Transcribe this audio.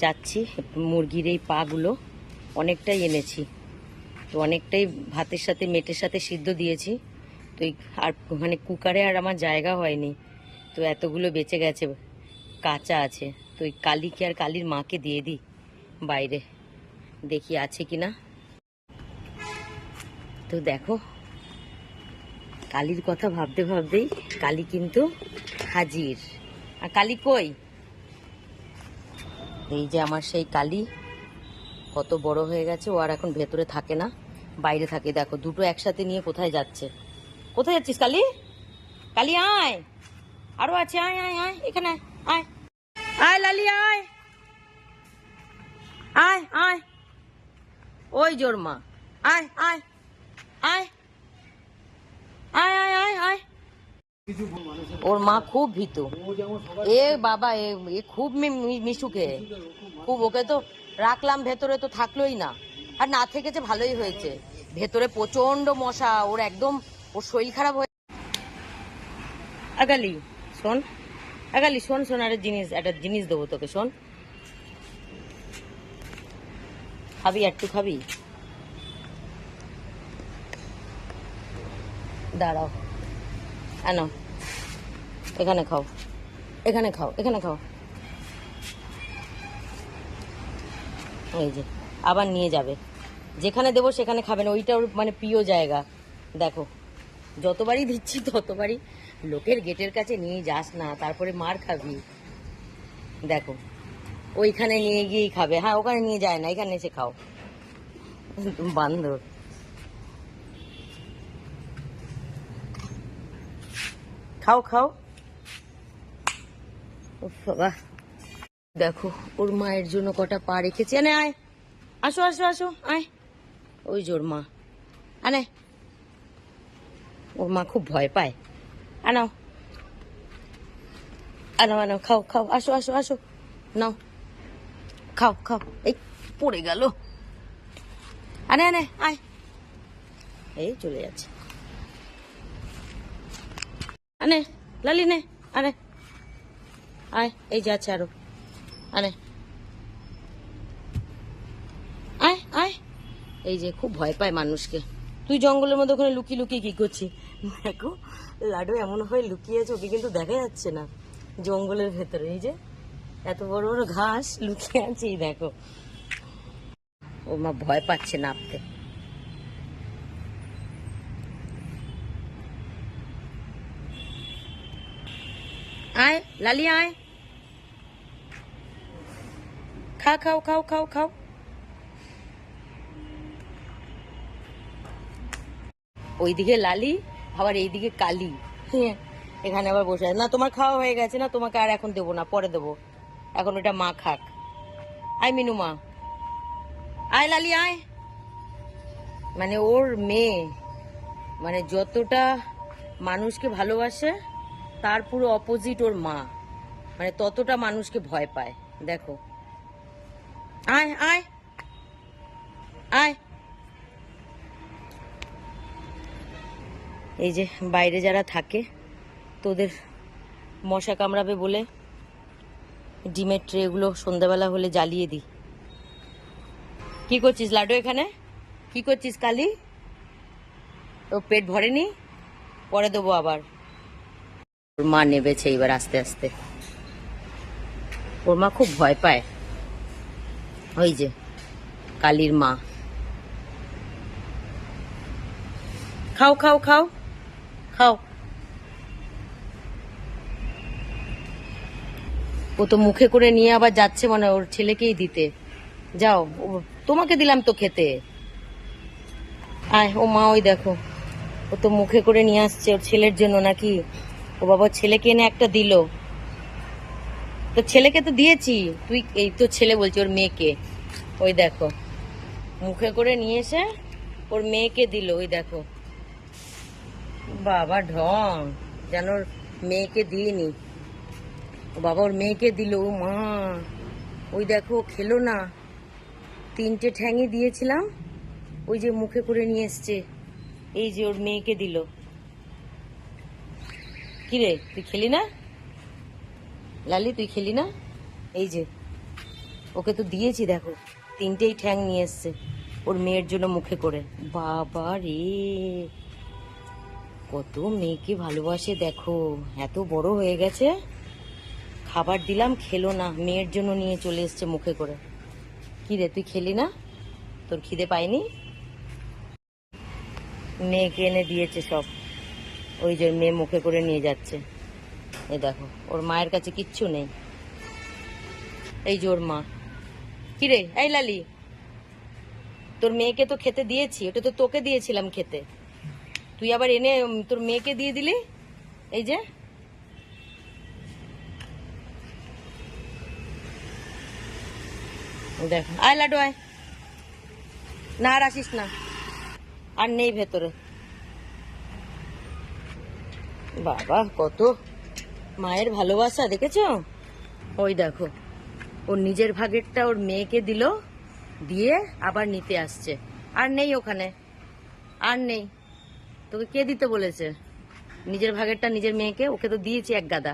যাচ্ছি। মুরগির এই পাগুলো অনেকটাই এনেছি, তো অনেকটাই ভাতের সাথে মেটের সাথে সিদ্ধ দিয়েছি। তো আর মানে কুকারে আর আমার জায়গা হয়নি, তো এতগুলো বেঁচে গেছে, কাঁচা আছে। তো ওই কালীকে আর কালীর মাকে দিয়ে দিই বাইরে, দেখি আছে কিনা। তো দেখো, কালীর কথা ভাবতে ভাবতেই কালী কিন্তু হাজির। আর কালী কই? এই যে আমার সেই কালী, কত বড় হয়ে গেছে। ও আর এখন ভেতরে থাকে না, বাইরে থাকে। দেখো দুটো একসাথে নিয়ে কোথায় যাচ্ছে। কোথায় যাচ্ছিস কালী? কালী আয়, আরো আছে, আয় আয় আয়, এখানে আয়, আয় লালি আয়, আয় আয়, ওই জোর মা, আয় আয় আয় আয় আয় আয় আয়। ওর মা খুব ভীতু। এ বাবা, এ খুব মিশুকে, খুব। ওকে তো রাখলাম ভেতরে, তো থাকলোই না। আর না থেকেছে ভালোই হয়েছে, ভেতরে প্রচন্ড মশা। ওর একদম, ওর শরীর খারাপ হয়ে। আগালি শোন, আগালি শোন শোন, একটা জিনিস দেবো তোকে, শোন। খাবি? একটু খাবি? দাঁড়াও, আনো, এখানে খাও, এখানে খাও, এখানে খাও। এই যে আবার নিয়ে যাবে, যেখানে দেবো সেখানে খাবে না। ওইটা ওর মানে প্রিয় জায়গা। দেখো, যতবারই দিচ্ছি ততবারই লোকের গেটের কাছে নিয়ে যাস না, তারপরে মার খাবি। দেখো, ওইখানে নিয়ে গিয়েই খাবে। হ্যাঁ, ওখানে নিয়ে যায় না, এখানে এসে খাও। বান্দর। খাও খাও। বাবা, দেখো ওর মায়ের জন্য কটা পা রেখেছে। আনে আয়, আসো আসো আসো, আয়। ওই জোর মা, আনে। ওর মা খুব ভয় পায়। আনাও আনাও আনাও, খাও খাও, আসো আসো আসো, নাও খাও খাও। এই পড়ে গেল, আনে আনে, আয়। এই চলে যাচ্ছে, আনে লালি নে, আনে আয়। এই যাচ্ছে আরো, আনে আয় আয়। এই যে খুব ভয় পায় মানুষকে। তুই জঙ্গলের মধ্যে ওখানে লুকিয়ে লুকিয়ে কি করছিস? দেখো লাডু এমন হয়ে লুকিয়েছে, ওকে কিন্তু দেখা যাচ্ছে না জঙ্গলের ভেতরে। এই যে এত বড় বড় ঘাস লুকিয়ে আছে, এই দেখো। ও মা ভয় পাচ্ছে নামতে। আয় লালি আয়, খাও খাও খাও খাও। ওইদিকে লালি, আবার এইদিকে কালি। এখানে আবার বসে আছে। না তোমার খাওয়া হয়ে গেছে, না তোমাকে আর এখন দেবো না, পরে দেবো, এখন ওটা মা খাক। আয় মিনু মা, আয় লালি আয়। মানে ওর মেয়ে, মানে যতটা মানুষকে ভালোবাসে তার পুরো অপোজিট ওর মা, মানে ততটা মানুষকে ভয় পায়। দেখো, আয় আয় আয়। এই যে বাইরে যারা থাকে, তোদের মশা কামড়াবে বলে ডিমের ট্রেগুলো সন্ধ্যাবেলা হলে জ্বালিয়ে দিই। কি করছিস লাডু এখানে? কি করছিস কালি? তো পেট ভরেনি, পরে দেবো আবার। ওর মা নেবেছে এবার আস্তে আস্তে। ওর মা খুব ভয় পায়, ওই যে কালীর মা। খাও খাও খাও খাও। ও তো মুখে করে নিয়ে আবার যাচ্ছে, মানে ওর ছেলেকেই দিতে। যাও, তোমাকে দিলাম তো খেতে। আয়, ও মা ওই দেখো, ও তো মুখে করে নিয়ে আসছে ওর ছেলের জন্য নাকি। ও বাবা, ছেলেকে এনে একটা দিল। তো ছেলেকে তো দিয়েছি, তুই এই তো ছেলে বলছি, ওর মেয়েকে। ওই দেখো, মুখে করে নিয়ে এসে ওর মেয়েকে দিল। ওই দেখো বাবা, ঢং যেন ওর মেয়েকে দিইনি। ও বাবা, ওর মেয়েকে দিল। ও মা, ওই দেখো খেলো না। 3টে ঠ্যাঙই দিয়েছিলাম, ওই যে মুখে করে নিয়ে এসছে। এই যে ওর মেয়েকে দিল। কিরে, তুই খেলি না লালি? তুই খেলি না? এই যে ওকে তো দিয়েছি, দেখো 3টেই ঠ্যাং নিয়ে এসছে ওর মেয়ের জন্য মুখে করে। বাবা রে, কত মেয়েকে ভালোবাসে দেখো, এত বড় হয়ে গেছে। খাবার দিলাম খেলো না, মেয়ের জন্য নিয়ে চলে এসছে মুখে করে। কি রে, তুই খেলি না? তোর খিদে পায়নি? মেয়েকে এনে দিয়েছে সব, ওই যে মেয়ে মুখে করে নিয়ে যাচ্ছে। এই দেখো, ওর মায়ের কাছে কিচ্ছু নেই। এই যে ওর মা। কি রে, এই লালি, তোর মেয়েকে তো খেতে দিয়েছি, ওটা তো তোকে দিয়েছিলাম খেতে, তুই আবার এনে তোর মেয়েকে দিয়ে দিলি। এই যে দেখো, আয় লাডু আয়, না আর আসিস না, আর নেই ভেতরে। বাবা, কত মায়ের ভালোবাসা দেখেছো? ওই দেখো, ওর নিজের ভাগেরটা ওর মেয়েকে দিল, দিয়ে আবার নিতে আসছে। আর নেই ওখানে, আর নেই। তোকে কে দিতে বলেছে নিজের ভাগেরটা নিজের মেয়েকে? ওকে তো দিয়েছি এক গাদা।